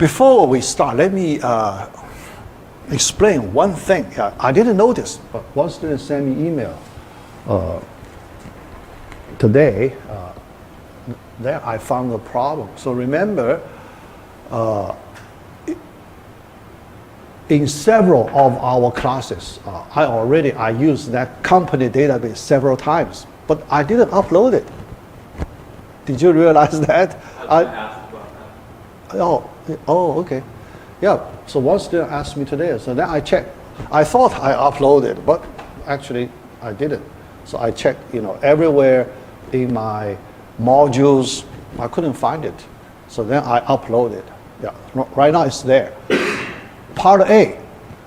Before we start, let me explain one thing. I didn't notice, but one student sent me email today. There I found a problem. So remember, in several of our classes, I used that company database several times, but I didn't upload it. Did you realize that? Oh, okay. Yeah, so one student asked me today, so then I checked. I thought I uploaded, but actually I didn't. So I checked, everywhere in my modules, I couldn't find it. So then I uploaded. Yeah, right now it's there. Part A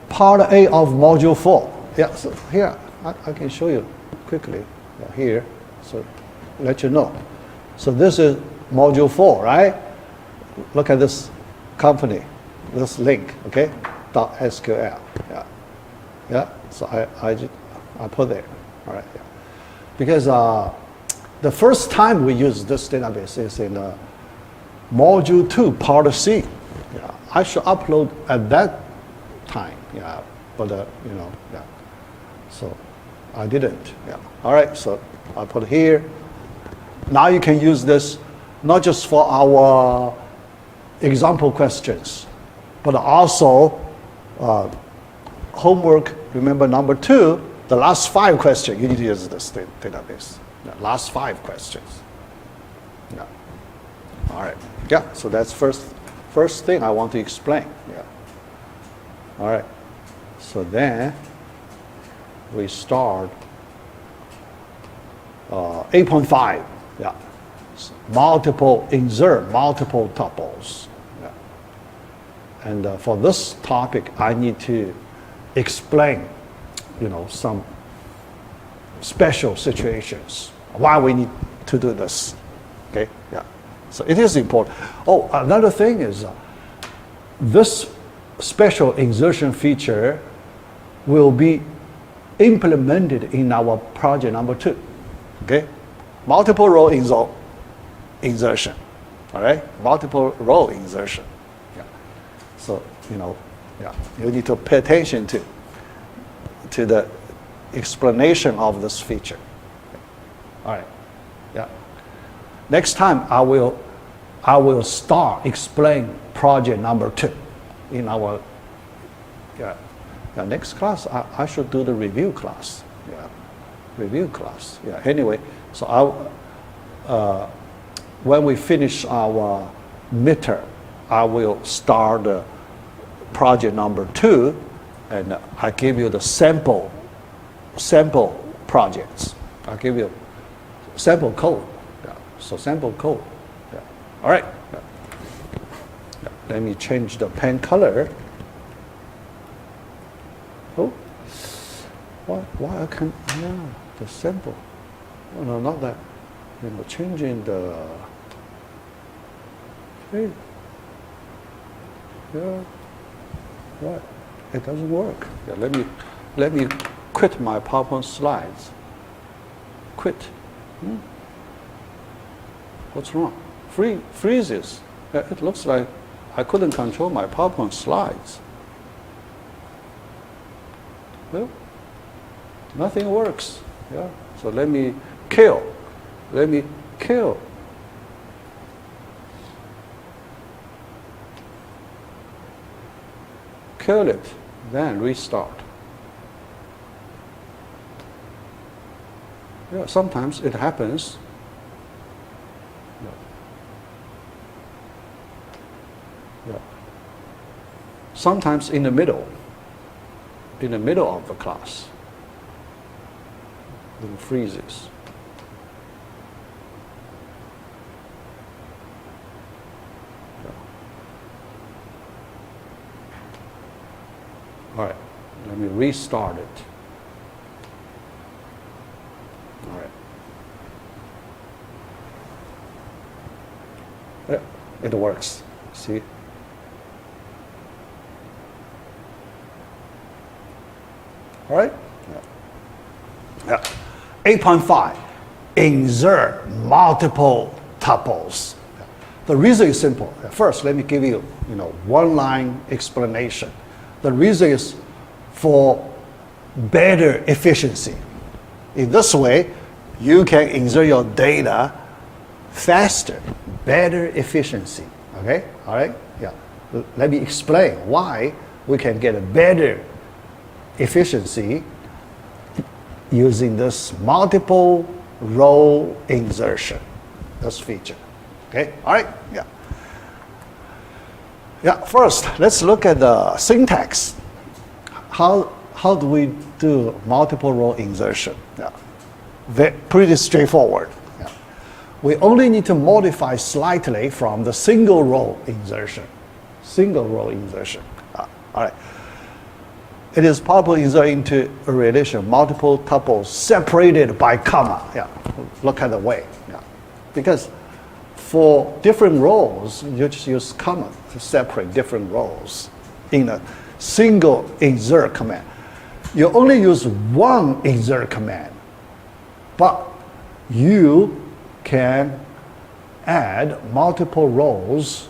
of Module 4. Yeah, so here, I can show you quickly. Yeah, here, so let you know. So this is Module 4, right? Look at this company, this link, okay? .SQL, yeah. So I put there, all right. Yeah. Because the first time we use this database is in Module 2, Part C. Yeah, I should upload at that time, yeah. But yeah. So I didn't, yeah. All right, so I put here. Now you can use this not just for our example questions, but also homework. Remember number 2, the last 5 questions, you need to use this database. Yeah, last 5 questions. Yeah. All right. Yeah, so that's first thing I want to explain. Yeah. All right. So then we start 8.5. Yeah. Insert multiple tuples. Yeah. And for this topic, I need to explain, some special situations, why we need to do this. Okay, yeah. So it is important. Oh, another thing is this special insertion feature will be implemented in our project number 2. Okay, multiple row insertion. All right, multiple row insertion. Yeah. So yeah, you need to pay attention to the explanation of this feature. All right. Yeah. Next time I will start explain project number 2 in our next class. I should do the review class. Yeah. Review class. Yeah. Anyway, so when we finish our midterm, I will start project number 2, and I give you the sample projects. I give you sample code. Yeah. So sample code. Yeah. All right. Yeah. Yeah. Let me change the pen color. Oh, why I can't? Yeah, the sample. Oh, no, not that. Changing the. Hey. Yeah. What? It doesn't work. Yeah, let me quit my PowerPoint slides. Quit. What's wrong? Freezes. It looks like I couldn't control my PowerPoint slides. Well, nothing works. Yeah. So let me kill. Kill it, then restart. Yeah, sometimes it happens. Yeah. Sometimes in the middle of the class, it freezes. All right, let me restart it. All right. Yeah, it works. See? All right? Yeah. 8.5, insert multiple tuples. The reason is simple. First, let me give you, one-line explanation. The reason is for better efficiency. In this way, you can insert your data faster, better efficiency. Okay, all right, yeah. Let me explain why we can get a better efficiency using this multiple row insertion, this feature. Okay, all right, yeah. Yeah, first, let's look at the syntax. How do we do multiple row insertion? Yeah. Pretty straightforward. Yeah. We only need to modify slightly from the single row insertion. Single row insertion. All right. It is possible to insert into a relation multiple tuples separated by comma. Yeah. Look at the way. Yeah. Because for different rows, you just use comma to separate different rows in a single insert command. You only use one insert command, but you can add multiple rows,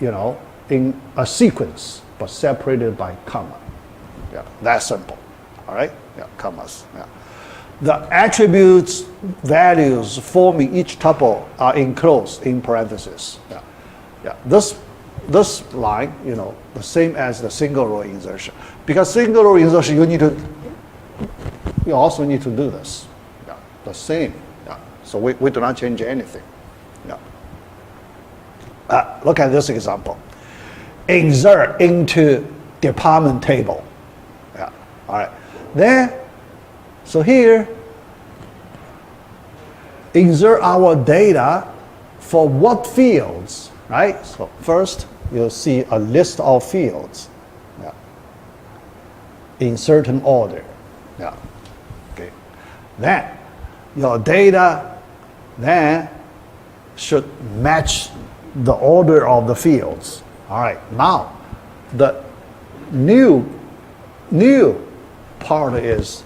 in a sequence, but separated by comma. Yeah, that's simple. All right? Yeah, commas. Yeah. The attributes values forming each tuple are enclosed in parentheses. Yeah. Yeah. This line, the same as the single row insertion. Because single row insertion, you also need to do this. Yeah. The same. Yeah. So we do not change anything. Yeah. Look at this example. Insert into department table. Yeah. All right. Then, so here, insert our data for what fields, right? So first, you'll see a list of fields, yeah, in certain order. Yeah. Okay. Then, your data then should match the order of the fields. All right. Now, the new part is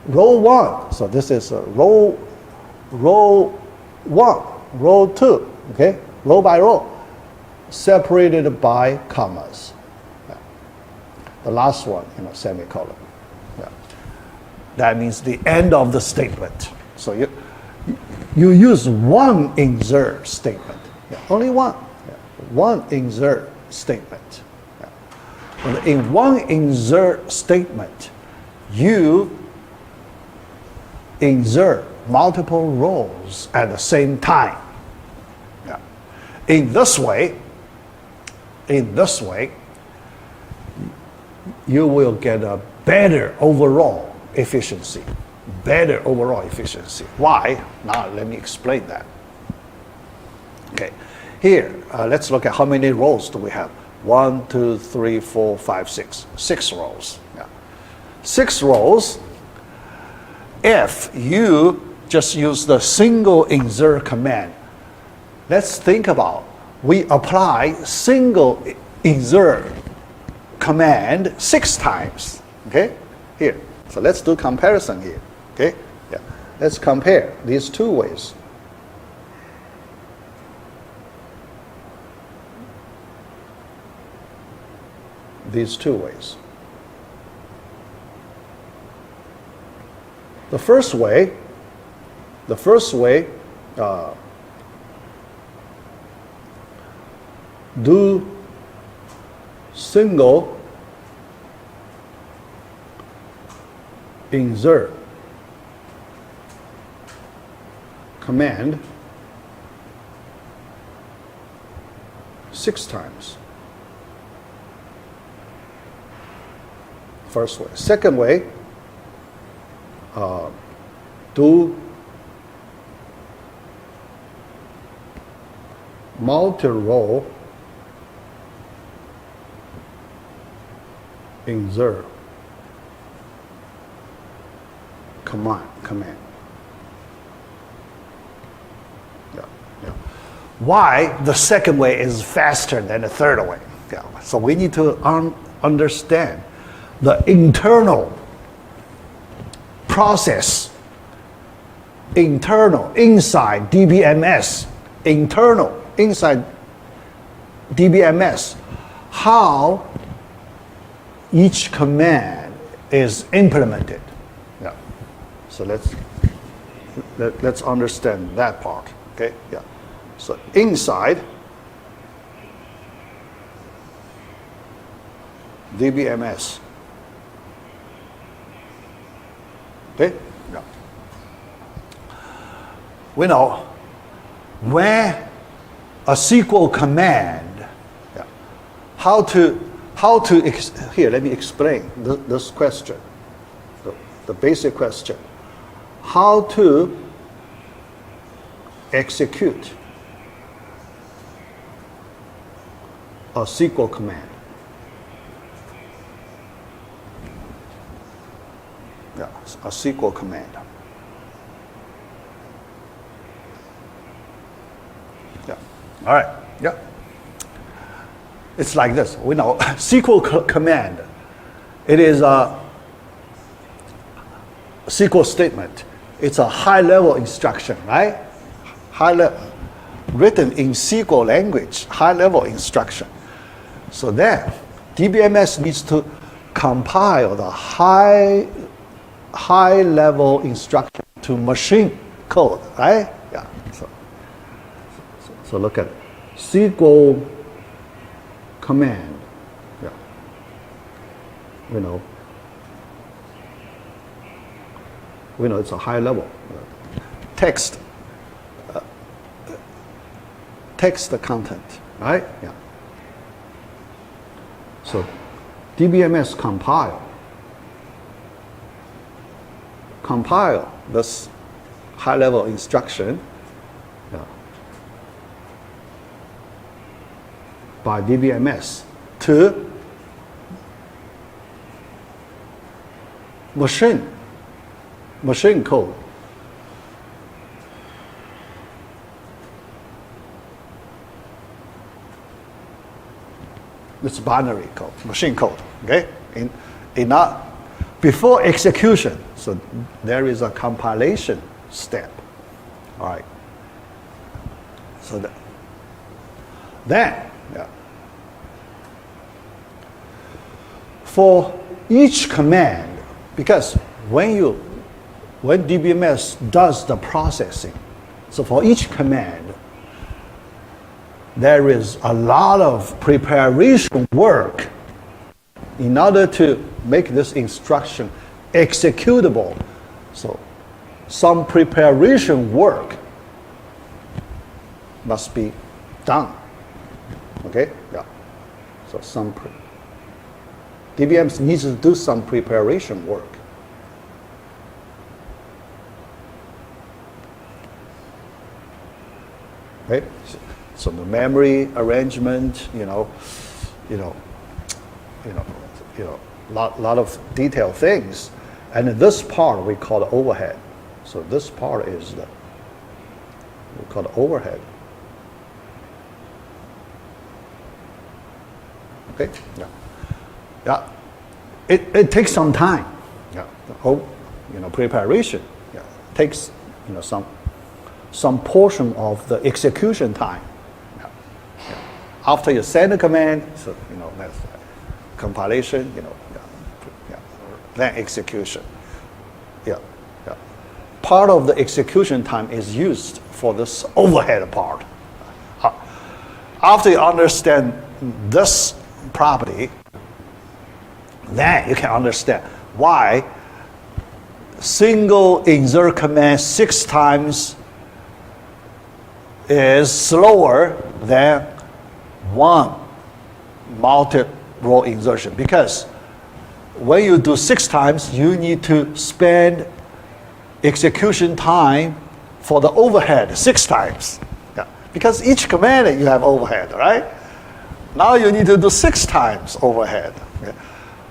row 1. So this is row 1, row 2, okay? Row by row, separated by commas. Yeah. The last one, semicolon. Yeah. That means the end of the statement. So you use one insert statement. Yeah. Only one. Yeah. One insert statement. Yeah. And in one insert statement, you insert multiple rows at the same time. Yeah. In this way, you will get a better overall efficiency. Better overall efficiency. Why? Now let me explain that. Okay. Here, let's look at how many rows do we have. 1, 2, 3, 4, 5, 6. 6 rows. Yeah. 6 rows. If you just use the single insert command, let's think about, we apply single insert command 6 times. Okay? Here. So let's do comparison here. Okay? Yeah. Let's compare these two ways. These two ways. The first way, do single insert command 6 times. First way. Second way, do multi-row insert command. Yeah, yeah. Why the second way is faster than the third way? Yeah. So we need to understand the internal process inside DBMS, inside DBMS, how each command is implemented. Yeah. So let's understand that part. Okay. Yeah. So inside DBMS. Okay. Yeah. We know when a SQL command, yeah, here, let me explain this question, the basic question. How to execute a SQL command. Yeah, a SQL command. Yeah, all right, yeah. It's like this. We know SQL command. It is a SQL statement. It's a high-level instruction, right? Written in SQL language, high-level instruction. So then, DBMS needs to compile the high-level instruction to machine code, right? Yeah. So look at it. SQL command. Yeah. We know it's a high level. Text content, right? Yeah. So DBMS compile this high level instruction, yeah, by DBMS to machine code. It's binary code, machine code. Okay, before execution, so there is a compilation step. All right. So then, yeah, for each command, because when DBMS does the processing, so for each command, there is a lot of preparation work in order to make this instruction executable. So some preparation work must be done. Okay? Yeah. So DBMS needs to do some preparation work. Okay? So the memory arrangement, lot of detailed things, and this part we call the overhead. So this part is we call the overhead. Okay, yeah, yeah. It takes some time. Yeah, the whole preparation. Yeah, takes some portion of the execution time. After you send a command, so that's compilation, then execution. Yeah. Part of the execution time is used for this overhead part. After you understand this property, then you can understand why single insert command 6 times is slower than one multi-row insertion, because when you do 6 times, you need to spend execution time for the overhead 6 times. Yeah. Because each command you have overhead, right? Now you need to do 6 times overhead. Okay.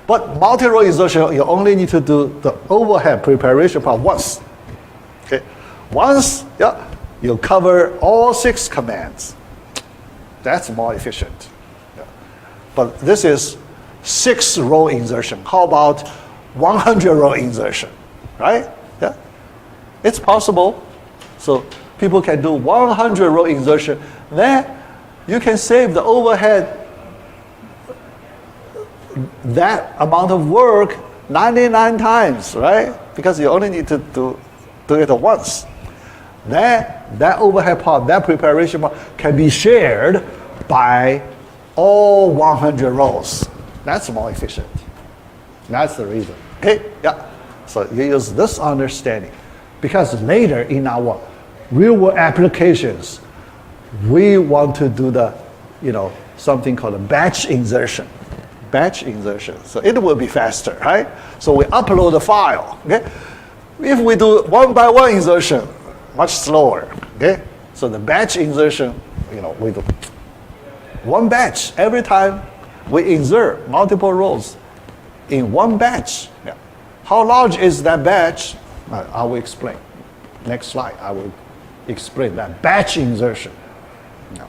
But multi-row insertion, you only need to do the overhead preparation part once. Okay. Once, yeah, you cover all 6 commands. That's more efficient. Yeah. But this is 6-row insertion. How about 100-row insertion? Right? Yeah. It's possible. So people can do 100 row insertion. Then you can save the overhead, that amount of work 99 times, right? Because you only need to do it once. That overhead part, that preparation part can be shared by all 100 rows. That's more efficient. That's the reason. Okay, yeah. So you use this understanding. Because later in our real world applications, we want to do the, something called a batch insertion. Batch insertion. So it will be faster, right? So we upload the file. Okay? If we do one by one insertion, much slower. Okay? So the batch insertion, we do one batch every time we insert multiple rows in one batch. Yeah. How large is that batch? I will explain. Next slide, I will explain that batch insertion. Yeah.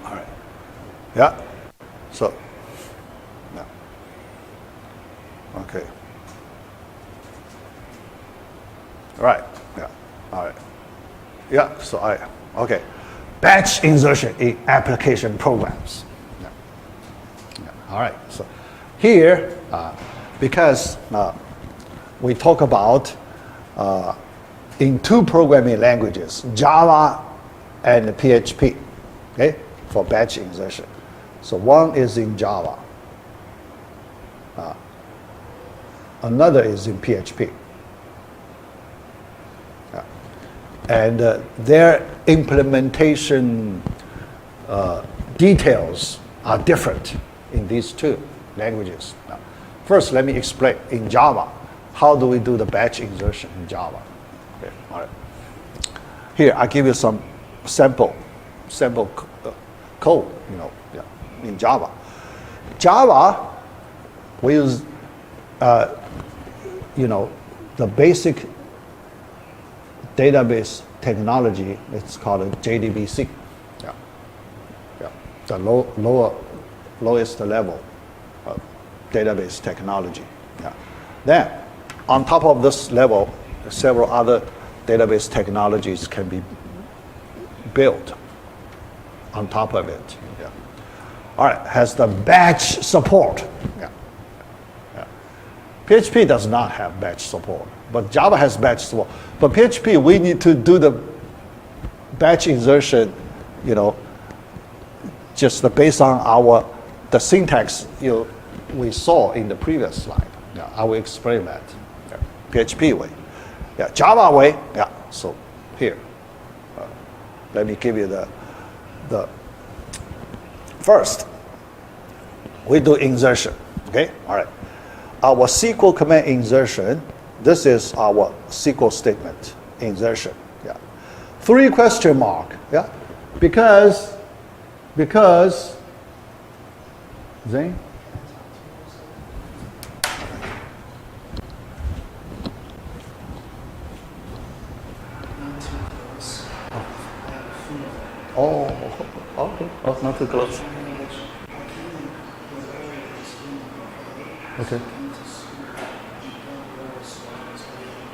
All right. Yeah. So, yeah. Okay. All right. Yeah. All right. Yeah. So okay. Batch insertion in application programs. Yeah. Yeah. All right. So here, because we talk about in two programming languages, Java and PHP, okay, for batch insertion. So one is in Java, another is in PHP. And their implementation details are different in these two languages. Now, first, let me explain in Java. How do we do the batch insertion in Java? Okay, all right. Here, I give you some sample code, in Java. Java, we use, the basic database technology. It's called JDBC. Yeah, yeah. The lowest level of database technology. Yeah. Then, on top of this level, several other database technologies can be built on top of it. Yeah. All right, has the batch support. Yeah. Yeah. PHP does not have batch support, but Java has batch support. But PHP, we need to do the batch insertion, just based on the syntax we saw in the previous slide. Yeah, I will explain that. Yeah. PHP way. Yeah, Java way. Yeah. So here, let me give you the first. We do insertion. Okay. All right. Our SQL command insertion. This is our SQL statement insertion. Yeah. 3 question mark. Yeah. Because Zane. Oh, okay. Oh, not too close. Okay.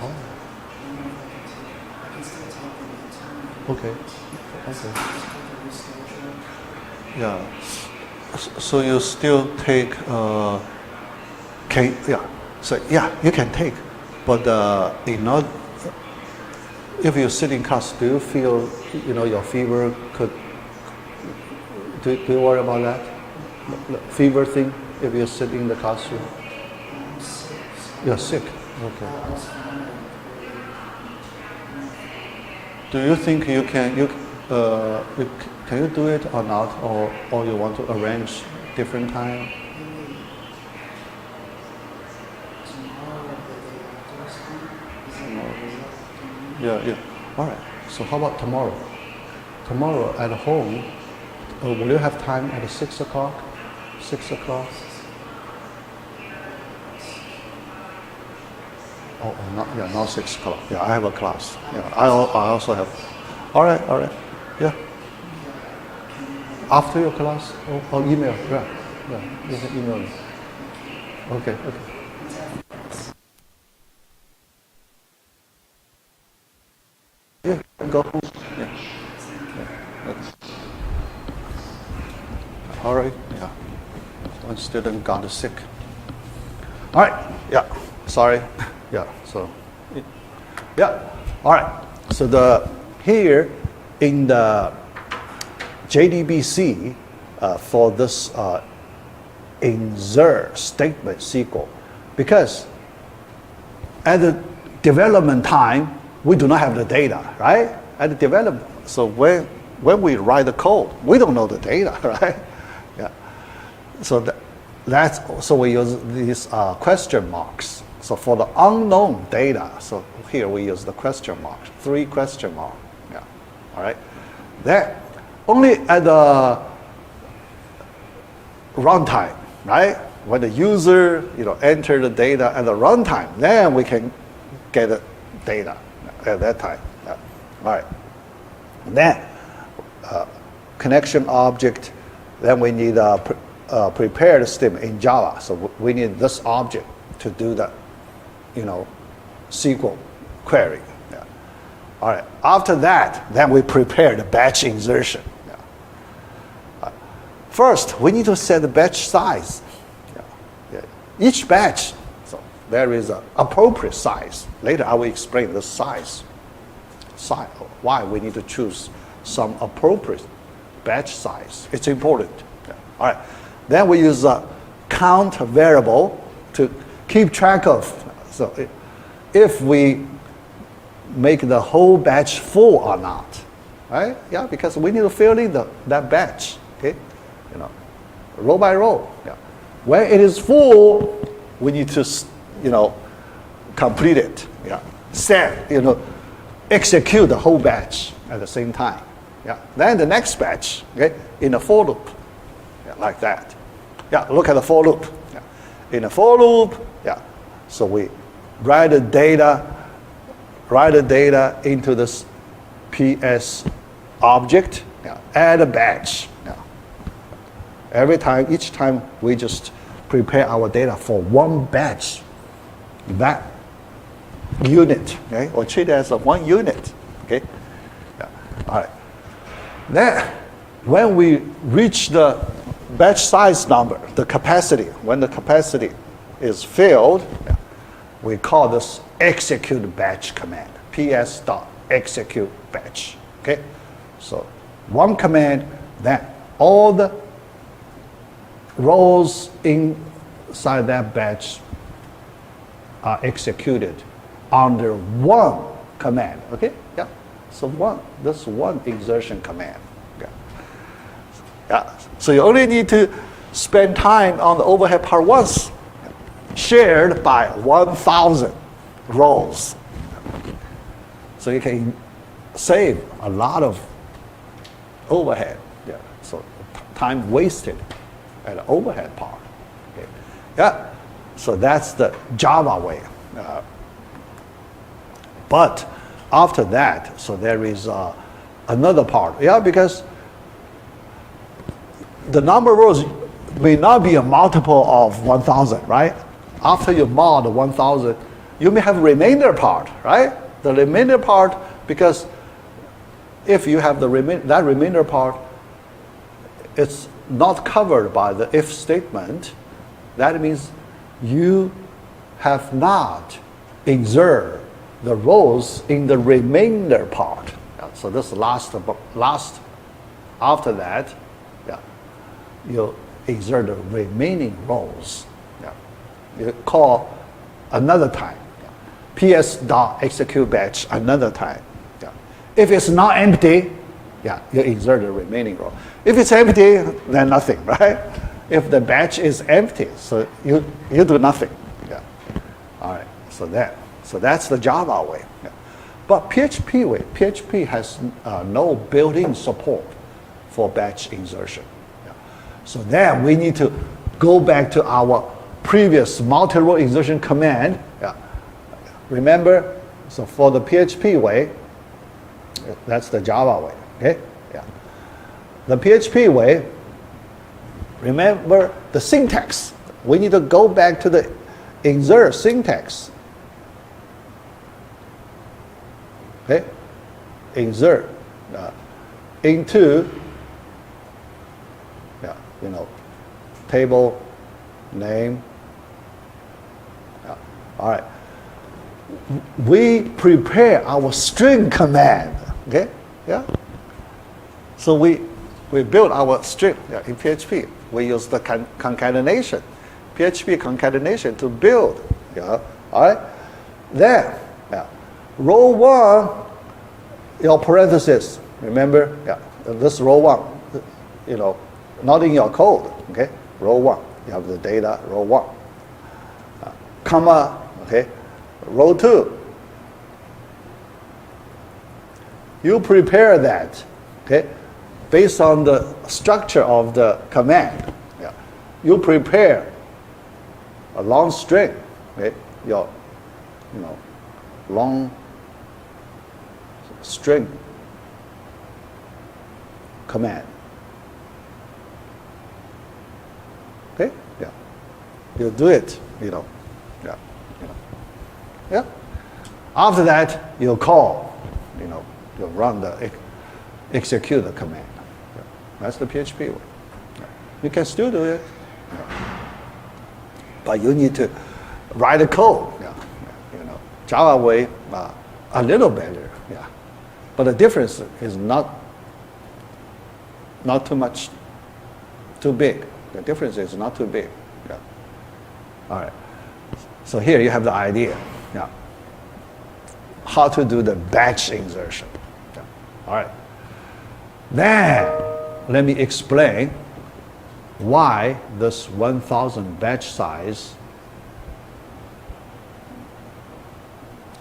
Oh. Okay. Okay. Yeah. So you still take So yeah, you can take, but if you sit in class, do you feel your fever could? Do you worry about that? The fever thing? If you sit in the classroom, you're sick. Okay. Do you think you can can you do it or not, or you want to arrange different time? Yeah. All right. So how about tomorrow? Tomorrow at home, will you have time at 6 o'clock? 6 o'clock? Oh, not 6 o'clock. Yeah, I have a class. Yeah, I also have. All right. Yeah. After your class, or email. Yeah. You can email me. Okay. go home. Yeah. All right. Yeah. One student got sick. All right. Yeah. Sorry. Yeah. So. Yeah. All right. So here in the JDBC for this insert statement SQL, because at the development time we do not have the data, right? At the development, so when we write the code, we don't know the data, right? Yeah. So so we use these question marks. So for the unknown data, so here we use the question marks, 3 question marks. Yeah. All right. Then only at the runtime, right? When the user enter the data at the runtime, then we can get the data at that time. Yeah. All right. Then connection object. Then we need a prepared statement in Java. So we need this object to do the SQL query. Yeah. All right. After that, then we prepare the batch insertion. Yeah. First, we need to set the batch size. Yeah. Yeah. Each batch, so there is an appropriate size. Later, I will explain the size. Why we need to choose some appropriate batch size. It's important. Yeah. All right. Then we use a count variable to keep track of. So if we make the whole batch full or not, right? Yeah, because we need to fill in that batch, okay? Row by row. Yeah. When it is full, we need to, complete it. Yeah. Execute the whole batch at the same time. Yeah. Then the next batch, okay, in a for loop, yeah, like that. Yeah. Look at the for loop. Yeah. In a for loop, yeah. So we write the data into this PS object, yeah, add a batch. Yeah. Each time we just prepare our data for one batch, that unit, okay, or treat it as one unit, okay. Yeah. All right. Then, when we reach the batch size number, the capacity, when the capacity is filled, yeah, we call this execute batch command, ps.execute batch. Okay, so one command, then all the rows inside that batch are executed under one command. Okay, yeah. So this one insertion command. Yeah. Yeah. So you only need to spend time on the overhead part once, shared by 1,000 rows. So you can save a lot of overhead. Yeah. So time wasted at the overhead part. Okay. Yeah. So that's the Java way. But after that, so there is another part. Yeah, because the number of rows may not be a multiple of 1,000, right? After you mod 1,000, you may have a remainder part, right? The remainder part, because if you have that remainder part, it's not covered by the if statement. That means you have not inserted the rows in the remainder part. Yeah, so this last after that, yeah, you insert the remaining rows. Yeah. You call another time. Yeah. ps.execute batch another time. Yeah. If it's not empty, yeah, you insert the remaining row. If it's empty, then nothing, right? If the batch is empty, so you do nothing. Yeah. All right. So that's the Java way. Yeah. But PHP way, PHP has no built-in support for batch insertion. Yeah. So then we need to go back to our previous multi-row insertion command. Yeah. Remember, so for the PHP way, that's the Java way. Okay. Yeah. The PHP way, remember the syntax. We need to go back to the insert syntax. Okay? insert into table name. All right. We prepare our string command. Okay. Yeah. So we build our string in PHP. We use the concatenation, PHP concatenation to build. Yeah. All right. Then, row 1, your parenthesis. Remember, this row 1, not in your code. Okay. Row 1, you have the data. Row 1, comma. Okay. Row 2. You prepare that. Okay. Based on the structure of the command, you prepare a long string, okay? Your, long string command. Okay, you do it, After that, you call, you run the execute the command. That's the PHP way. You can still do it, but you need to write the code. Java way a little better. But the difference is not too much, too big. The difference is not too big. All right. So here you have the idea. How to do the batch insertion. All right. Then let me explain why this 1000 batch size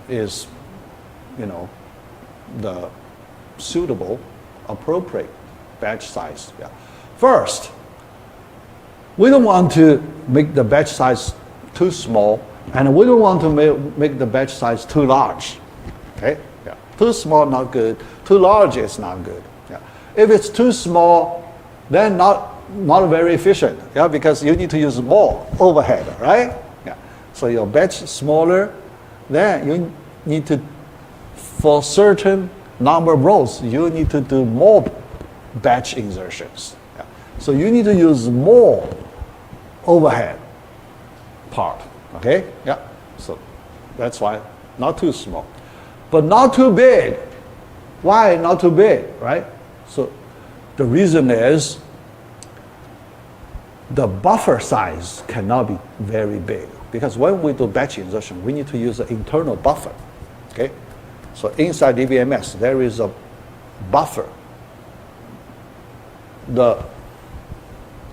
is, the suitable, appropriate batch size. First, we don't want to make the batch size too small, and we don't want to make the batch size too large. Okay? Too small, not good. Too large is not good. If it's too small, then not very efficient. Because you need to use more overhead, right? So your batch is smaller, then you need to, for certain number of rows, you need to do more batch insertions. So you need to use more overhead part. Okay? So that's why not too small, but not too big. Why not too big, right? So the reason is the buffer size cannot be very big, because when we do batch insertion, we need to use an internal buffer. Okay? So inside DBMS, there is a buffer. The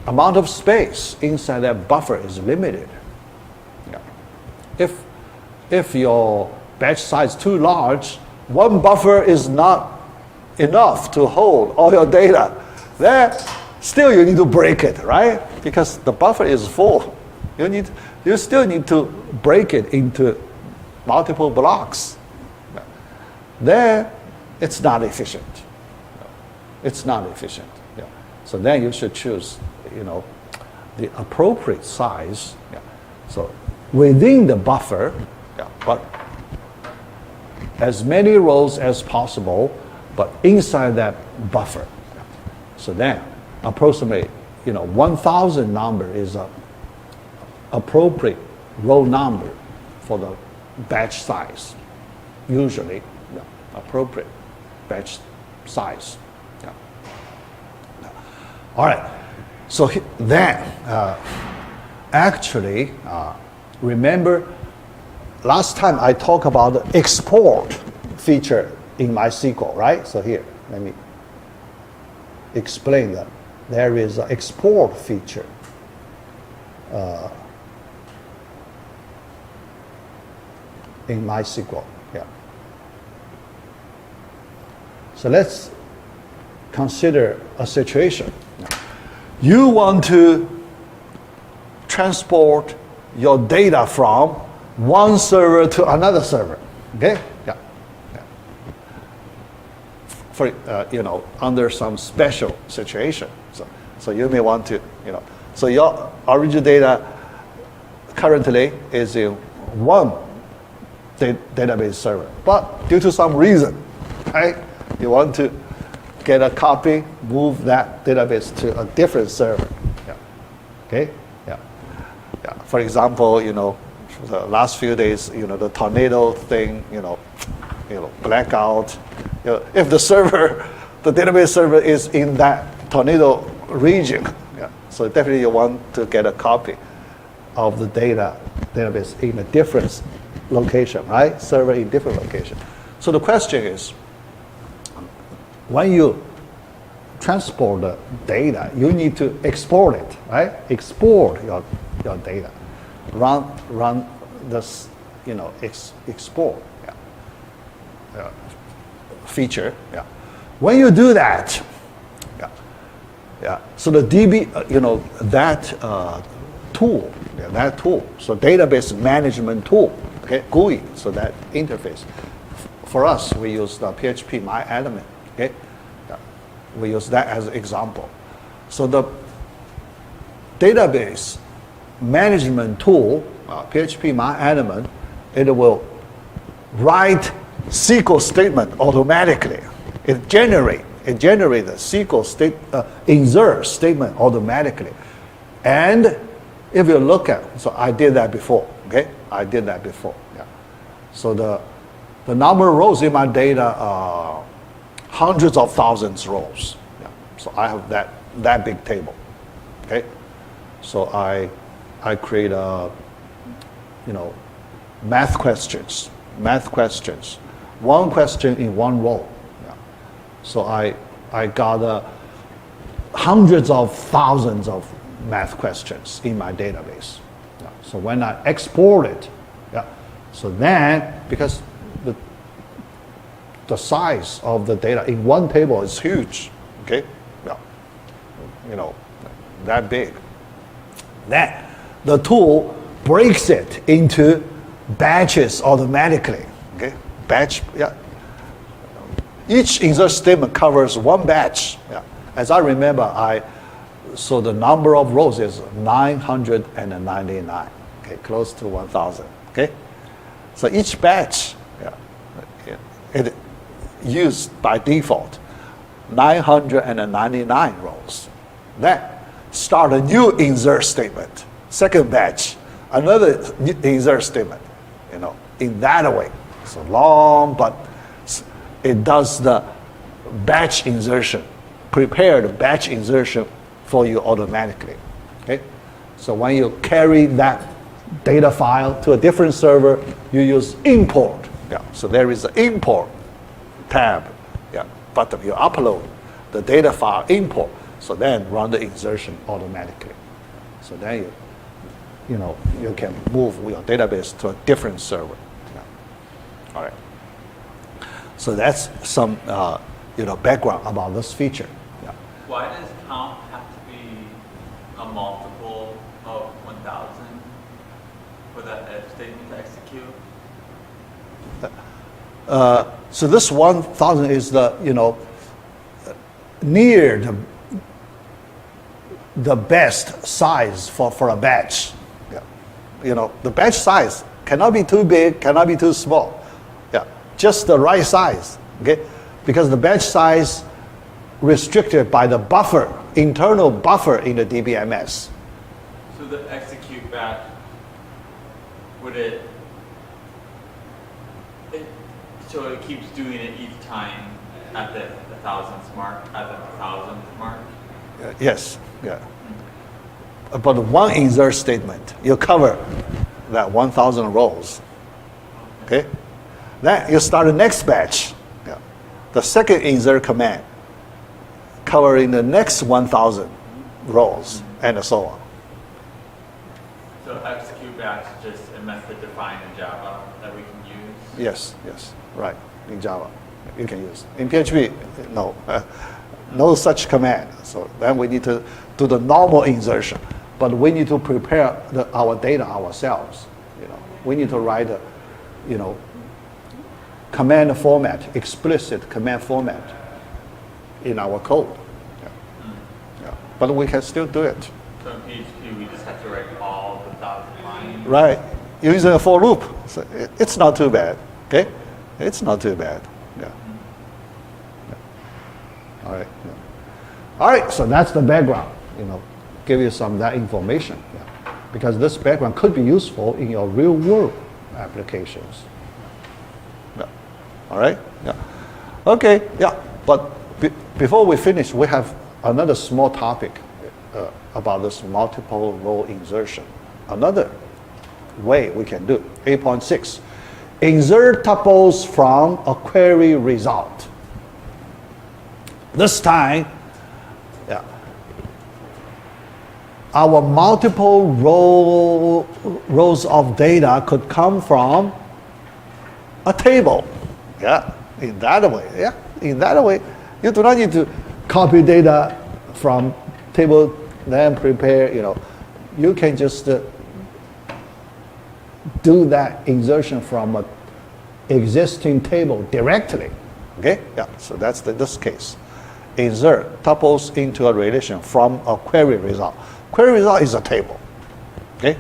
amount of space inside that buffer is limited. If your batch size is too large, one buffer is not enough to hold all your data. Then still you need to break it, right? Because the buffer is full. You still need to break it into multiple blocks. Then it's not efficient. It's not efficient. So then you should choose, the appropriate size. So within the buffer, but as many rows as possible, but inside that buffer. So then approximately, 1000 number is a appropriate row number for the batch size. Usually, appropriate batch size. All right. So then, actually, remember last time I talked about the export feature in MySQL, right? So here, let me explain that. There is an export feature. In MySQL, So let's consider a situation. You want to transport your data from one server to another server. Okay? For under some special situation. So you may want to, so your original data currently is in one database server, but due to some reason, right, You want to get a copy, move that database to a different server. Yeah. Okay? Yeah. Yeah. For example, for the last few days, the tornado thing, blackout. If the server, the database server is in that tornado region, yeah, so definitely you want to get a copy of the database in a different location, right? Server in different location. So the question is, when you transport the data, you need to export it, right? Export your data. Run this, export feature. Yeah. When you do that, so the DB, that tool, so database management tool, okay, GUI, so that interface. For us, we use the PHP MyAdmin, okay? Yeah. We use that as an example. So the database management tool, PHP MyAdmin, it will write SQL statement automatically. It generates a SQL insert statement automatically. And if you look at, so I did that before, okay? I did that before, yeah. So the number of rows in my data are hundreds of thousands rows. Yeah. So I have that big table, okay? So I create math questions, one question in one row. Yeah. So I gather hundreds of thousands of math questions in my database. Yeah. So when I export it, yeah, so then, because the size of the data in one table is huge, okay? Yeah. That big. Then the tool breaks it into batches automatically, okay? Batch, yeah. Each insert statement covers one batch. Yeah. As I remember, so the number of rows is 999, okay, close to 1,000, okay? So each batch, yeah, it used by default 999 rows. Then start a new insert statement. Second batch, another insert statement, in that way. So long, but it does the batch insertion, prepared batch insertion for you automatically, okay? So when you carry that data file to a different server, you use import. Yeah. So there is an import tab, yeah, button. You upload the data file import. So then run the insertion automatically. So then you can move your database to a different server. Yeah. All right. So that's some background about this feature. Yeah. Why does count have to be a multiple of 1,000 for that if statement to execute? So this 1,000 is near the best size for a batch. Yeah. The batch size cannot be too big, cannot be too small. Yeah, just the right size. Okay, because the batch size restricted by the buffer, internal buffer in the DBMS. So the execute batch, so it keeps doing it each time at the 1,000th mark, at the 1,000th mark? Yes, yeah. But one insert statement, you cover that 1,000 rows. Okay? Then you start the next batch. Yeah. The second insert command covering the next 1,000 rows, and so on. So execute batch is just a method defined in Java that we can use? Yes, right, in Java. You can use. In PHP, no. No such command. So then we need to do the normal insertion. But we need to prepare our data ourselves. We need to write a, command format, explicit command format in our code. Yeah. Yeah. But we can still do it. So in PHP, we just have to write all the 1,000 lines? Right. Using a for loop. So it's not too bad. Okay? It's not too bad. Yeah. All right. Yeah. All right. So that's the background. Give you some of that information. Yeah. Because this background could be useful in your real world applications. Yeah. All right. Yeah. Okay. Yeah. But before we finish, we have another small topic about this multiple row insertion. Another way we can do 8.6. Insert tuples from a query result. This time, yeah, our multiple rows of data could come from a table. Yeah, in that way. Yeah, in that way, you do not need to copy data from table, then prepare. You can just do that insertion from an existing table directly. Okay? Yeah, so that's this case. Insert tuples into a relation from a query result. Query result is a table. Okay?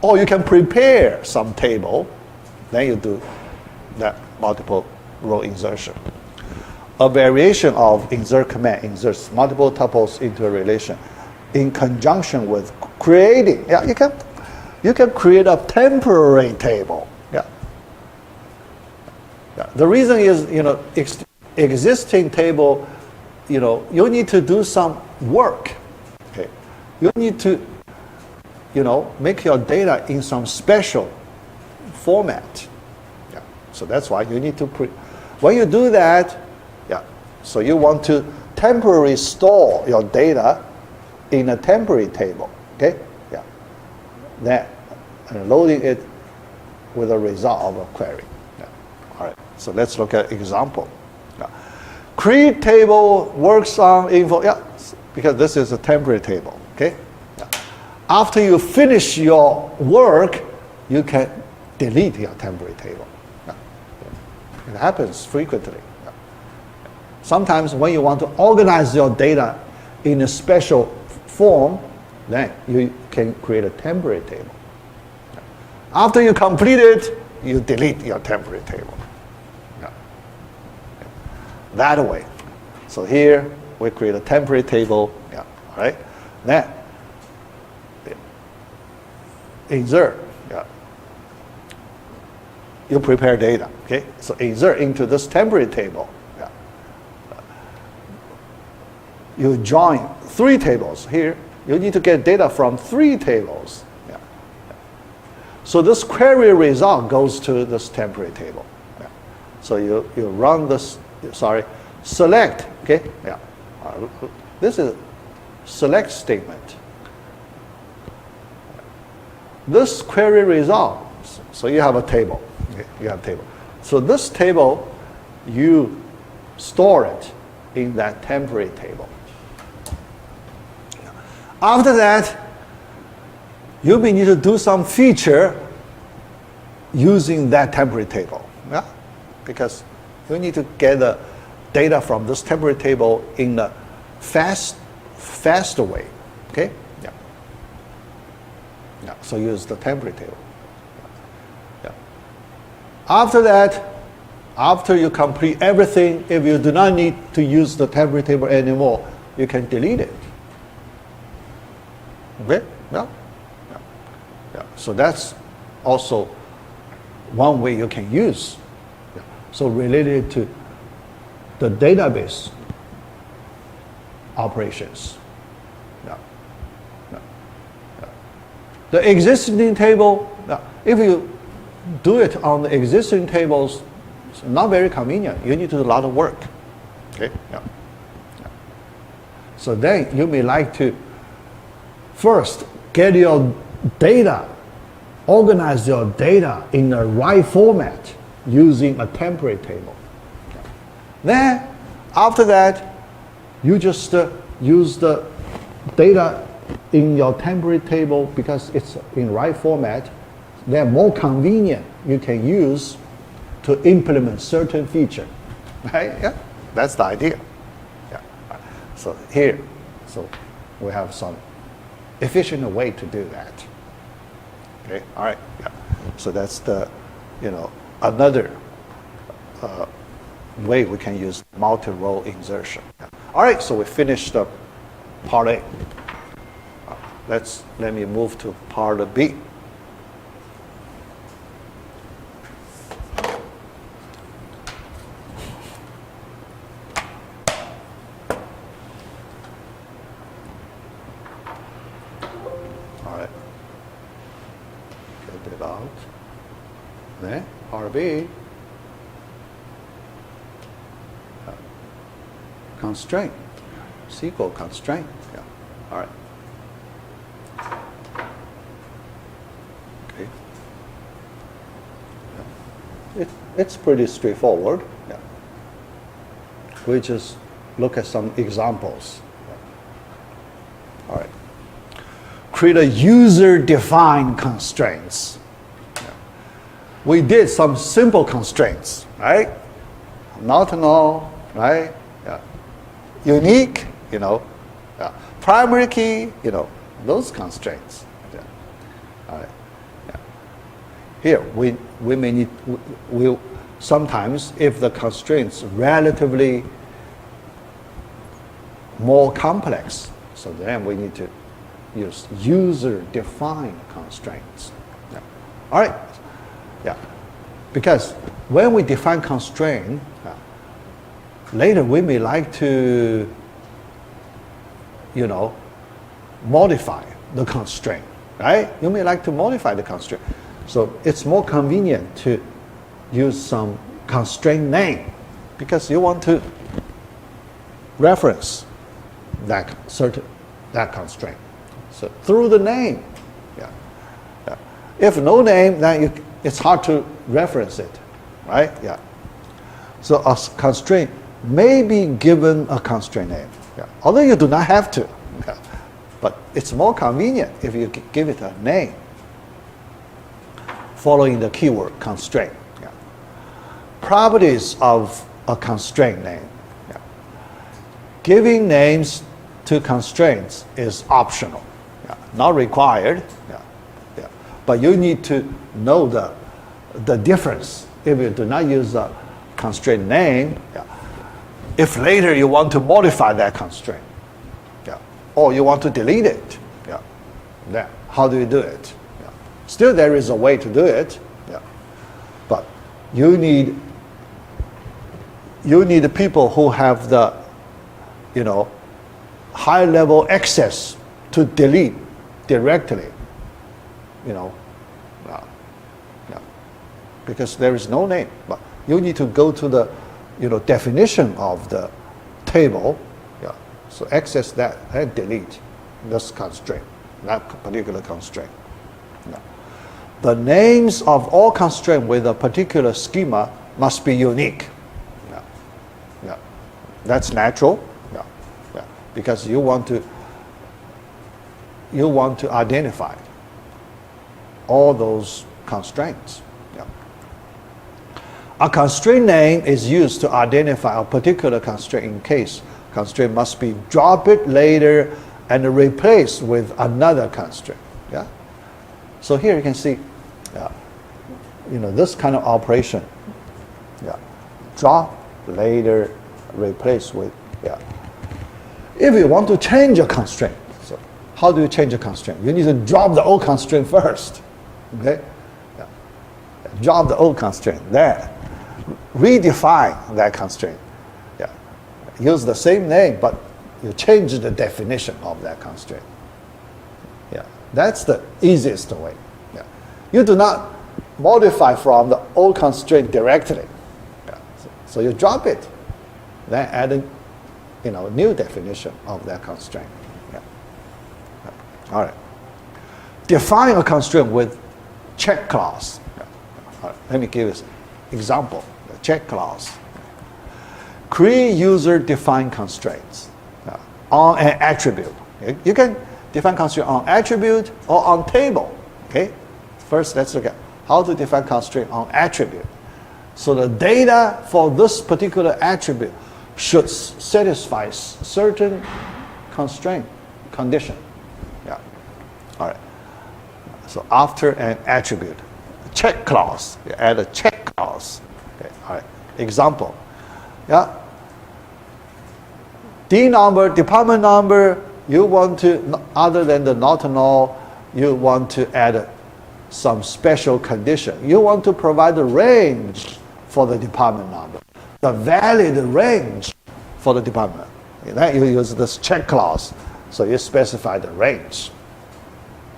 Or you can prepare some table, then you do that multiple row insertion. A variation of insert command inserts multiple tuples into a relation in conjunction with creating. Yeah, you can create a temporary table. Yeah. Yeah. The reason is, existing table, you need to do some work. Okay. You need to, make your data in some special format. Yeah. So that's why you need to when you do that, yeah. So you want to temporarily store your data in a temporary table. Okay. Yeah. Then loading it with a result of a query. Yeah. All right. So let's look at example. Yeah. Create table works on info. Yeah. Because this is a temporary table. Okay. Yeah. After you finish your work, you can delete your temporary table. Yeah. It happens frequently. Yeah. Sometimes when you want to organize your data in a special form, then you can create a temporary table. After you complete it, you delete your temporary table. Yeah. That way. So here we create a temporary table. Yeah. All right. Then insert. Yeah. You prepare data. Okay. So insert into this temporary table. Yeah. You join 3 tables here. You need to get data from 3 tables. Yeah. So this query result goes to this temporary table. Yeah. So you run this, select, okay? Yeah. This is select statement. This query result, so you have a table. Okay? You have a table. So this table, you store it in that temporary table. After that, you may need to do some feature using that temporary table. Yeah? Because you need to get the data from this temporary table in a faster way. Okay? Yeah. Yeah. So use the temporary table. Yeah. After that, after you complete everything, if you do not need to use the temporary table anymore, you can delete it. Okay? Yeah. Yeah. Yeah. So that's also one way you can use. Yeah. So related to the database operations. Yeah. Yeah. Yeah. The existing table, yeah, if you do it on the existing tables, it's not very convenient. You need to do a lot of work. Okay? Yeah. Yeah. So then you may like to first get your data, organize your data in the right format using a temporary table. Then, after that, you just use the data in your temporary table because it's in right format. They're more convenient. You can use to implement certain feature. Right? Yeah, that's the idea. Yeah. So here, so we have some efficient way to do that. Okay, all right. Yeah. So that's the, another way we can use multi-row insertion. Yeah. All right, so we finished part A. Let me move to part B. All right, get it out. Then part B. Constraint, SQL constraint. Yeah. All right. Okay. Yeah. It's pretty straightforward. Yeah. We just look at some examples. Yeah. All right. Create a user-defined constraints. Yeah. We did some simple constraints, right? Not null, right? Yeah. Unique, primary key, those constraints. Yeah. All right. Yeah. Here we may need we sometimes if the constraints relatively more complex, so then we need to use user-defined constraints. Yeah. All right. Yeah. Because when we define constraint, later we may like to, modify the constraint, right? You may like to modify the constraint. So it's more convenient to use some constraint name because you want to reference that constraint. So through the name, yeah. Yeah. If no name, then it's hard to reference it, right? Yeah. So a constraint may be given a constraint name, yeah. Although you do not have to, yeah. But it's more convenient if you give it a name following the keyword constraint. Yeah. Properties of a constraint name. Yeah. Giving names to constraints is optional, yeah. Not required, yeah. Yeah. But you need to know the difference if you do not use a constraint name. Yeah. If later you want to modify that constraint, yeah, or you want to delete it, yeah, then how do you do it? Yeah. Still, there is a way to do it, yeah, but you need people who have the, high level access to delete directly, yeah, because there is no name, but you need to go to the definition of the table, yeah. So access that and delete this constraint, that particular constraint. Yeah. The names of all constraints with a particular schema must be unique. Yeah. Yeah. That's natural. Yeah. Yeah. Because you want to identify all those constraints. A constraint name is used to identify a particular constraint in case constraint must be dropped later and replaced with another constraint. Yeah. So here you can see, this kind of operation. Yeah. Drop later, replace with. Yeah. If you want to change a constraint, so how do you change a constraint? You need to drop the old constraint first. Okay. Yeah. Drop the old constraint there. Redefine that constraint. Yeah. Use the same name, but you change the definition of that constraint. Yeah. That's the easiest way. Yeah. You do not modify from the old constraint directly. Yeah. So you drop it, then add a new definition of that constraint. Yeah. Yeah. All right. Define a constraint with check clause. Yeah. All right. Let me give you an example. Check clause. Create user-defined constraints on an attribute. You can define constraint on attribute or on table. Okay. First, let's look at how to define constraint on attribute. So the data for this particular attribute should satisfy certain constraint condition. Yeah. All right. So after an attribute, check clause. You add a check clause. Okay. All right. Example. Yeah. D number, department number, you want to, other than the not null, you want to add some special condition. You want to provide a range for the department number, the valid range for the department. Then you use this check clause, so you specify the range.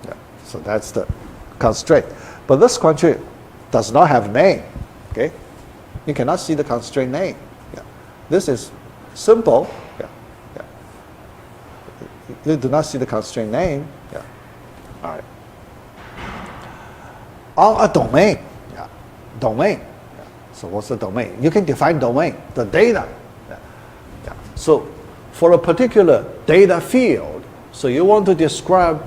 Yeah. So that's the constraint. But this constraint does not have name. Okay, you cannot see the constraint name. Yeah. This is simple. Yeah. Yeah. You do not see the constraint name. Yeah. All right. On a domain. Yeah. Domain. Yeah. So what's the domain? You can define domain, the data. Yeah. Yeah. So for a particular data field, so you want to describe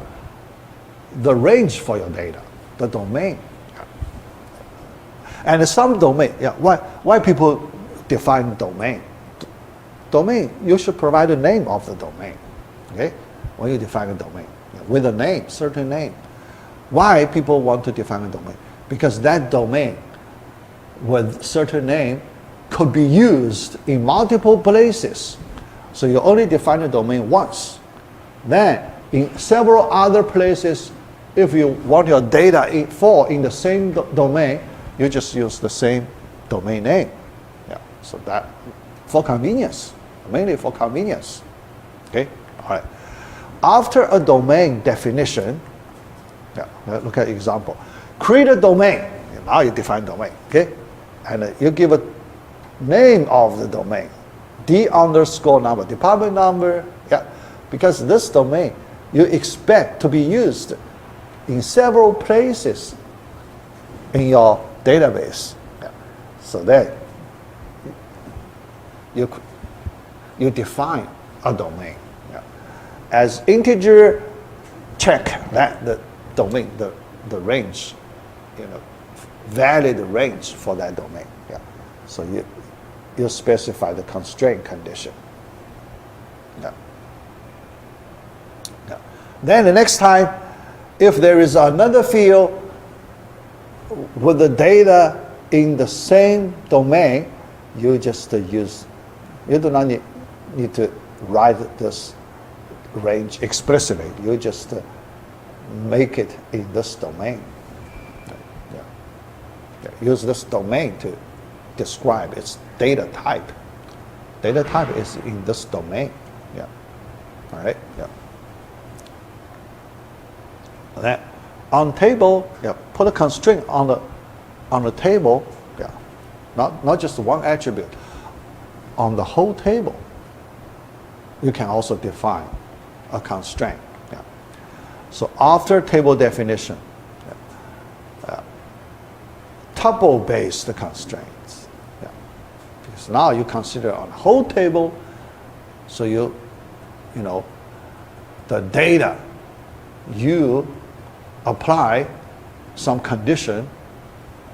the range for your data, the domain. And some domain, yeah, why people define domain? Domain, you should provide a name of the domain, okay? When you define a domain, yeah, with a name, certain name. Why people want to define a domain? Because that domain with certain name could be used in multiple places. So you only define a domain once. Then in several other places, if you want your data fall in the same domain, you just use the same domain name. Yeah. So that for convenience, mainly for convenience. Okay. All right. After a domain definition, yeah, look at example. Create a domain. Now you define domain. Okay. And you give a name of the domain. D underscore number, department number. Yeah. Because this domain you expect to be used in several places in your database. Yeah. So then you define a domain. Yeah. As integer, check that the domain, the range, valid range for that domain. Yeah. So you specify the constraint condition. Yeah. Yeah. Then the next time, if there is another field with the data in the same domain, you just you do not need to write this range explicitly. You just make it in this domain. Yeah. Yeah. Use this domain to describe its data type. Data type is in this domain. Yeah. All right. Yeah. Then on table, yeah, put a constraint on the table, yeah, not just one attribute. On the whole table, you can also define a constraint. Yeah. So after table definition, yeah, tuple-based constraints. Yeah. Because now you consider on the whole table, so you know the data, you apply some condition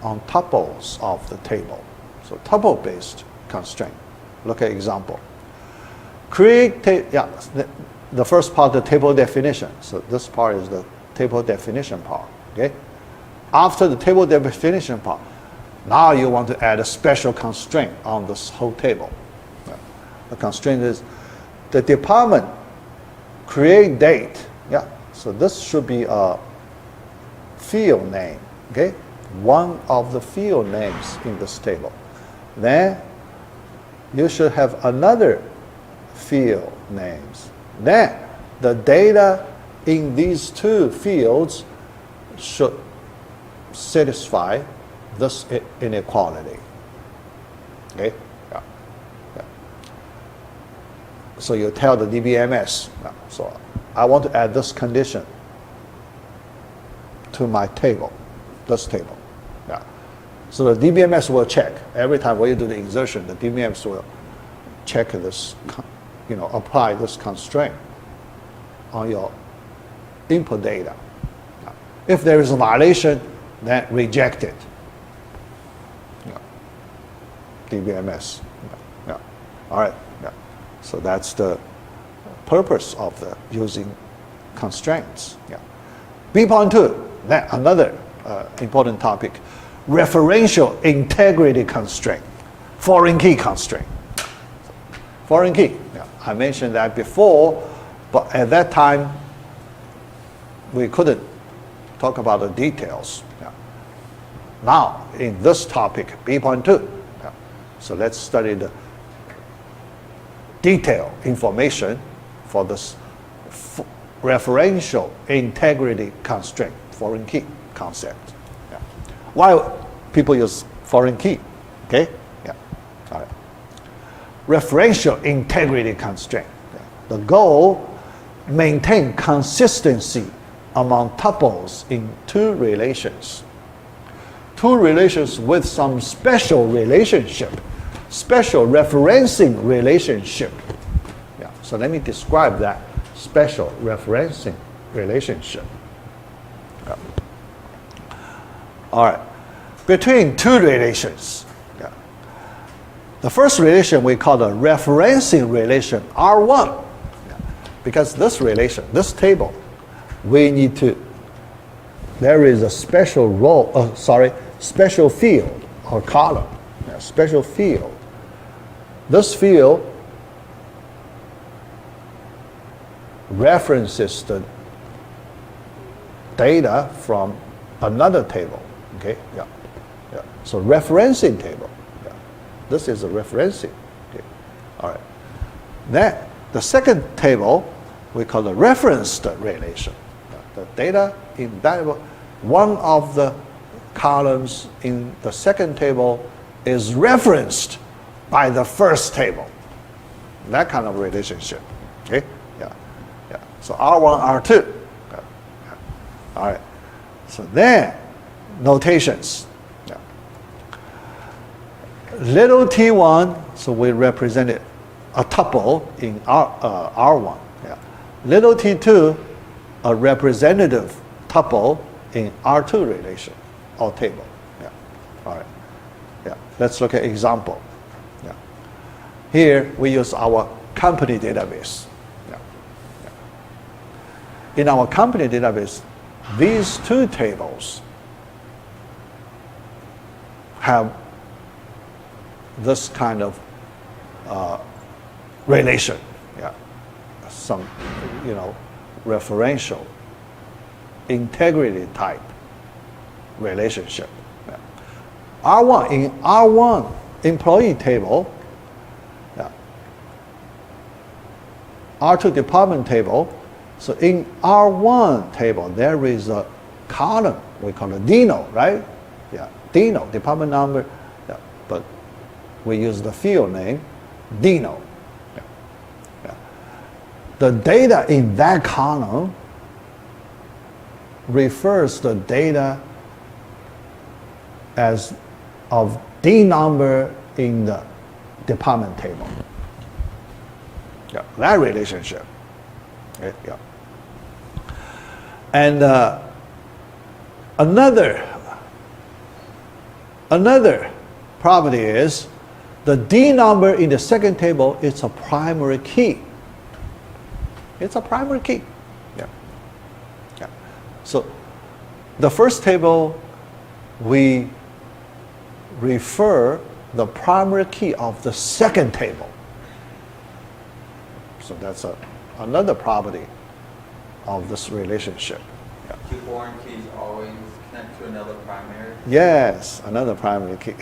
on tuples of the table. So tuple-based constraint. Look at example. Create, the first part, the table definition. So this part is the table definition part, okay? After the table definition part, now you want to add a special constraint on this whole table. The constraint is the department create date. Yeah, so this should be a field name, okay? One of the field names in this table. Then you should have another field names. Then the data in these two fields should satisfy this inequality. Okay? Yeah. Yeah. So you tell the DBMS, so I want to add this condition to my table, this table. Yeah. So the DBMS will check. Every time when you do the insertion, the DBMS will check this, apply this constraint on your input data. Yeah. If there is a violation, then reject it. Yeah. DBMS. Yeah. Yeah. All right. Yeah. So that's the purpose of the using constraints. Yeah. B.2. Then another important topic, referential integrity constraint, foreign key constraint. Foreign key, yeah. I mentioned that before, but at that time, we couldn't talk about the details. Yeah. Now, in this topic, B.2, yeah. So let's study the detailed information for this referential integrity constraint, foreign key concept. Yeah. Why people use foreign key? Okay? Yeah. All right. Referential integrity constraint. Yeah. The goal, maintain consistency among tuples in two relations. Two relations with some special relationship, special referencing relationship. Yeah. So let me describe that special referencing relationship. Yeah. All right. Between two relations. Yeah. The first relation we call the referencing relation, R1. Yeah. Because this relation, this table, we need to, there is a special role, special field or column, yeah, special field. This field references the data from another table, okay? Yeah, yeah. So referencing table, yeah. This is a referencing, okay? All right. Then the second table we call the referenced relation. The data in that one of the columns in the second table is referenced by the first table. That kind of relationship. Okay? Yeah. Yeah. So R1, R2. Yeah. Yeah. All right. So then notations. Yeah. Little t1, so we represented a tuple in R1. Yeah. Little t2, a representative tuple in R2 relation or table. Yeah. All right. Yeah. Let's look at example. Yeah. Here we use our company database. Yeah. Yeah. In our company database, these two tables have this kind of relation. Yeah. Some, referential integrity type relationship. Yeah. R1, in R1 employee table, yeah. R2 department table, so in R1 table there is a column, we call it Dino, right? Yeah, Dino, department number, yeah. But we use the field name, Dino. Yeah. Yeah. The data in that column refers the data as of D number in the department table. Yeah, that relationship. Okay, yeah. And another property is the D number in the second table is a primary key. It's a primary key. Yeah. Yeah. So the first table, we refer the primary key of the second table. So that's another property of this relationship. Yeah. Do foreign keys always connect to another primary? Yes, another primary key.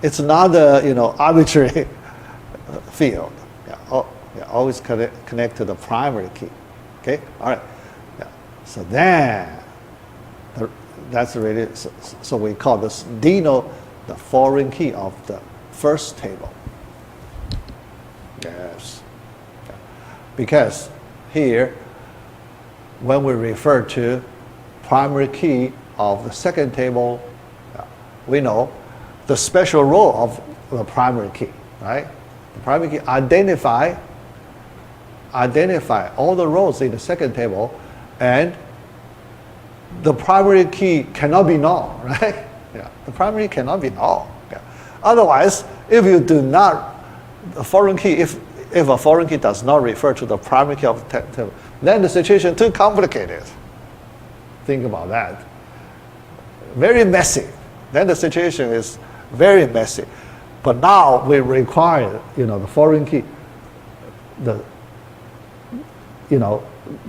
It's not a arbitrary field. Yeah. Yeah, always connect to the primary key. Okay, all right. Yeah. So then, that's really, so we call this Dino the foreign key of the first table. Yes. Yeah. Because here, when we refer to primary key of the second table, we know the special role of the primary key, right? The primary key identify all the rows in the second table, and the primary key cannot be null, right? Yeah, the primary cannot be null. Yeah. Otherwise, if you do not, the foreign key, if a foreign key does not refer to the primary key of the table, then the situation too complicated. Think about that. Very messy. Then the situation is very messy. But now we require, the foreign key the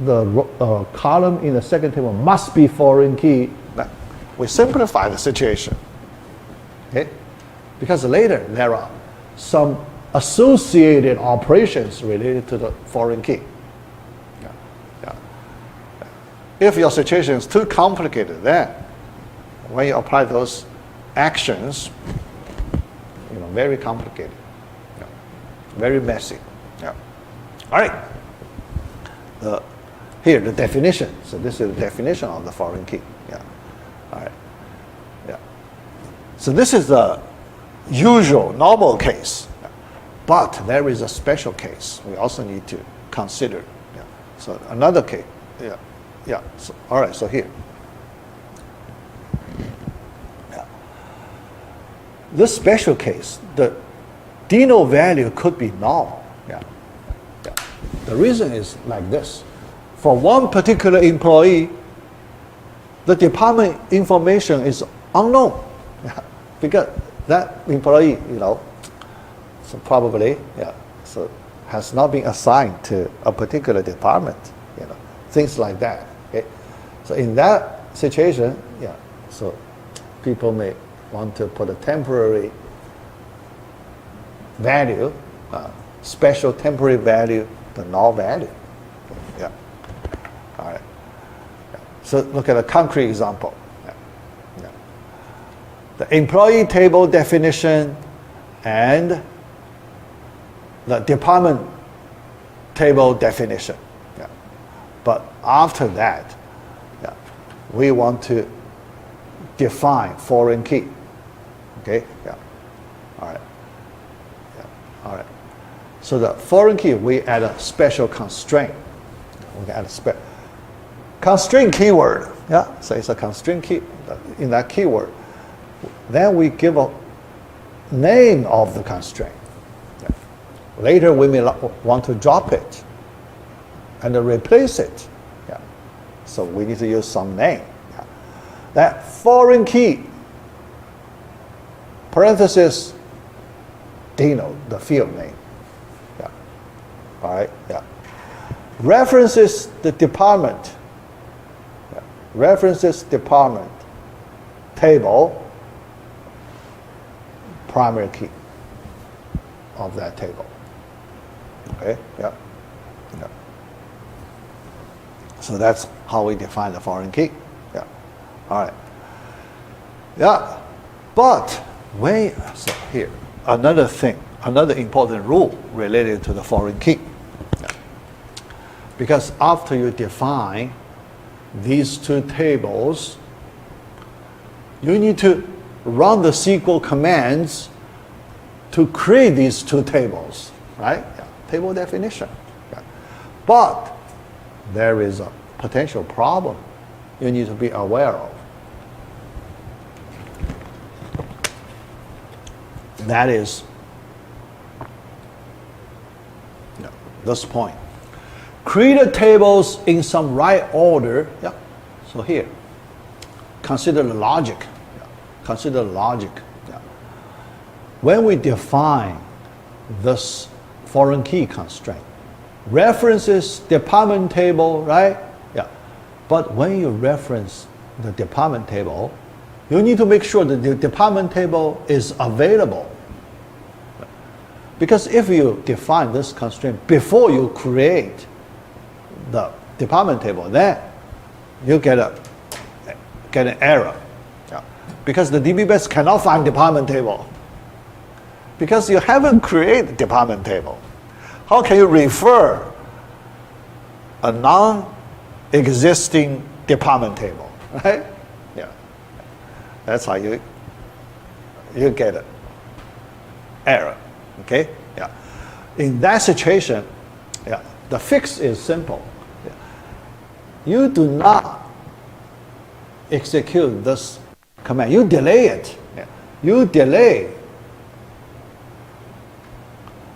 the column in the second table must be foreign key. We simplify the situation, okay? Because later there are some associated operations related to the foreign key. If your situation is too complicated, then when you apply those actions, very complicated, very messy. All right. Here, the definition. So this is the definition of the foreign key. All right. So this is the usual, normal case. But there is a special case we also need to consider. So another case. So, all right, so here. This special case, the deno value could be null. The reason is like this. For one particular employee, the department information is unknown. Because that employee, so probably, so has not been assigned to a particular department, things like that. Okay? So in that situation, so people may want to put a temporary value, special temporary value, the null value. All right. So look at a concrete example. The employee table definition and the department table definition. But after that, we want to define foreign key. Okay? All right. All right. So the foreign key, we add a special constraint. We add a constraint keyword. So it's a constraint key. In that keyword, then we give a name of the constraint. Later, we may want to drop it and replace it. So we need to use some name. That foreign key, parenthesis, deno, the field name. All right. References the department. References department table, primary key of that table. Okay. So that's how we define the foreign key. All right. But so here, another thing, another important rule related to the foreign key. Because after you define these two tables, you need to run the SQL commands to create these two tables, right? Table definition. But there is a potential problem you need to be aware of. That is this point. Create tables in some right order. So here, consider the logic. Consider logic. When we define this foreign key constraint, references department table, right? But when you reference the department table, you need to make sure that the department table is available. Because if you define this constraint before you create the department table, then you get an error. Because the DBMS cannot find department table. Because you haven't created department table. How can you refer a non-existing department table, right? That's how you get an error, okay? In that situation, the fix is simple. You do not execute this command. You delay it. You delay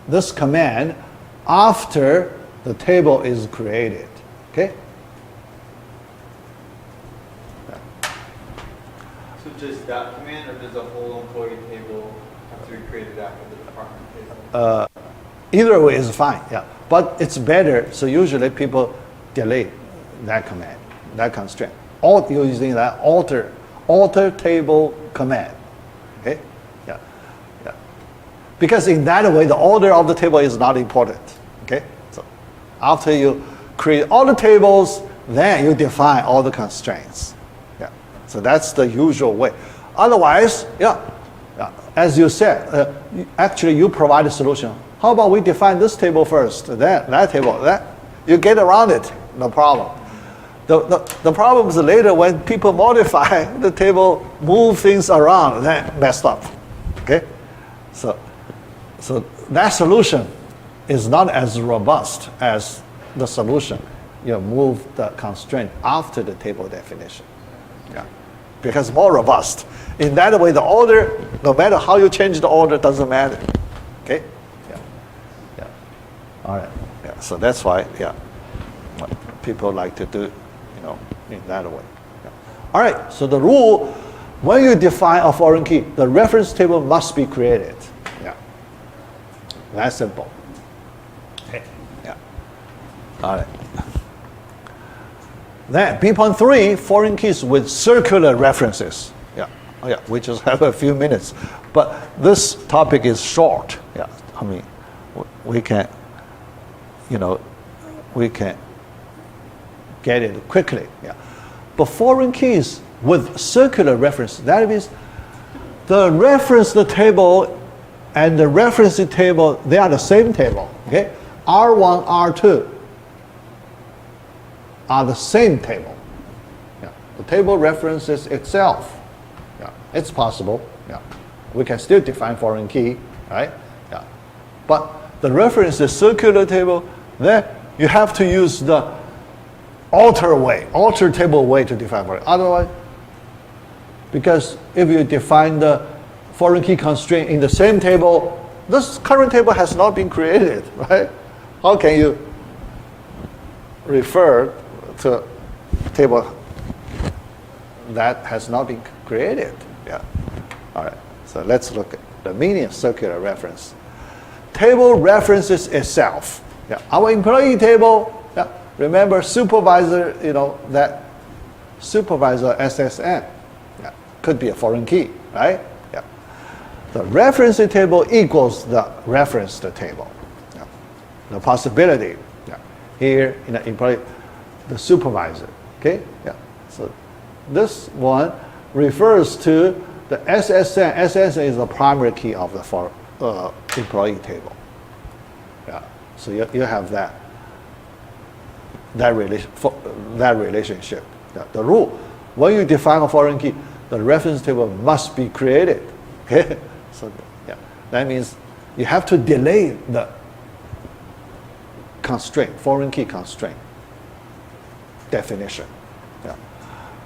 this command after the table is created. Okay? So just that command, or does the whole employee table have to be created after the department table? Either way is fine. but it's better. So usually people delete that command, that constraint, all using that alter table command. Okay, yeah, yeah. Because in that way, the order of the table is not important. Okay, so after you create all the tables, then you define all the constraints. Yeah, so that's the usual way. Otherwise, yeah, as you said, actually you provide a solution. How about we define this table first, then that table, that you get around it, no problem. The problem is later when people modify the table, move things around, then messed up. Okay, so that solution is not as robust as the solution. You move the constraint after the table definition. Yeah, because more robust. In that way, the order, no matter how you change the order, doesn't matter. Okay, yeah, yeah. All right. Yeah. So that's why, yeah, what people like to do, in that way. Yeah. All right. So the rule, when you define a foreign key, the reference table must be created. Yeah. That's simple. Okay. Yeah. All right. Then B.3, foreign keys with circular references. Yeah. Oh yeah. We just have a few minutes, but this topic is short. Yeah. I mean, we can, we can get it quickly. Yeah. But foreign keys with circular reference, that means the reference table and the reference table, they are the same table. Okay? R1, R2 are the same table. Yeah. The table references itself. Yeah. It's possible. Yeah. We can still define foreign key, right? Yeah. But the reference is circular table, then you have to use the alter table way to define foreign. Otherwise, because if you define the foreign key constraint in the same table, this current table has not been created, right? How can you refer to table that has not been created? Yeah. All right. So let's look at the meaning of circular reference. Table references itself. Yeah. Our employee table. Yeah. Remember supervisor. That supervisor SSN. Yeah. Could be a foreign key, right? Yeah. The reference table equals the reference table. Yeah. The possibility. Yeah. Here employee. The supervisor, okay? Yeah. So this one refers to the SSN. SSN is the primary key of the employee table. Yeah. So you have that relationship. Yeah. The rule: when you define a foreign key, the reference table must be created. Okay. So yeah, that means you have to delay the constraint, foreign key constraint definition. Yeah.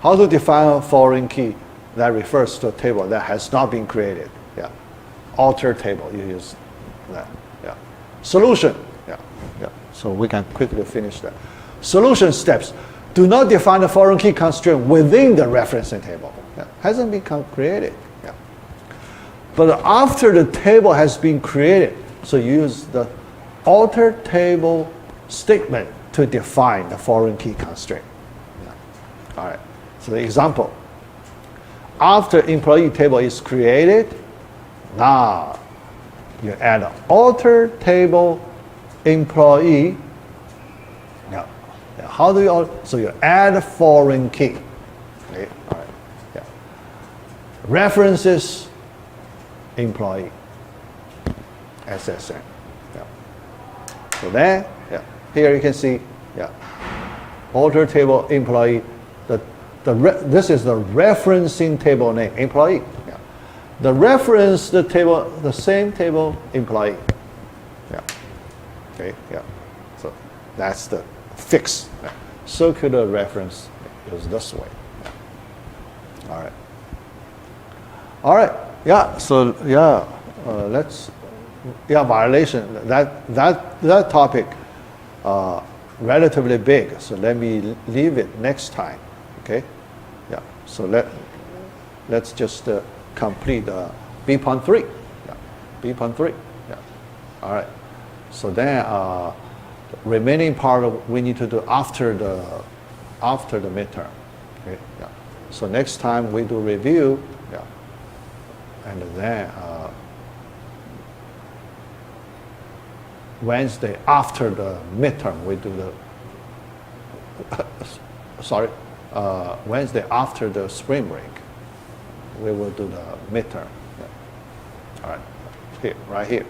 How to define a foreign key that refers to a table that has not been created? Yeah. Alter table, you use that. Yeah. Solution. Yeah. Yeah. So we can quickly finish that. Solution steps. Do not define a foreign key constraint within the referencing table. Yeah. Hasn't been created. Yeah. But after the table has been created, so use the alter table statement to define the foreign key constraint. Yeah. All right. So the example. After employee table is created, now you add an alter table employee. Now, how do you? So you add a foreign key. Okay. All right. Yeah. References employee SSN. Yeah. So then. Here you can see, yeah, alter table employee. This is the referencing table name employee. Yeah. The reference the table, the same table employee. Yeah. Okay. Yeah. So that's the fix. Yeah. Circular reference is this way. Yeah. All right. All right. Yeah. So yeah, let's. Yeah, violation. That topic. Relatively big, so let me leave it next time. Okay, yeah. So let's just complete B.3. Yeah, B.3. Yeah. All right. So then The remaining part we need to do after the midterm. Okay, yeah. So next time we do review, yeah, and then Wednesday after the midterm we do the Wednesday after the spring break we will do the midterm. Yeah. All right, here, right here.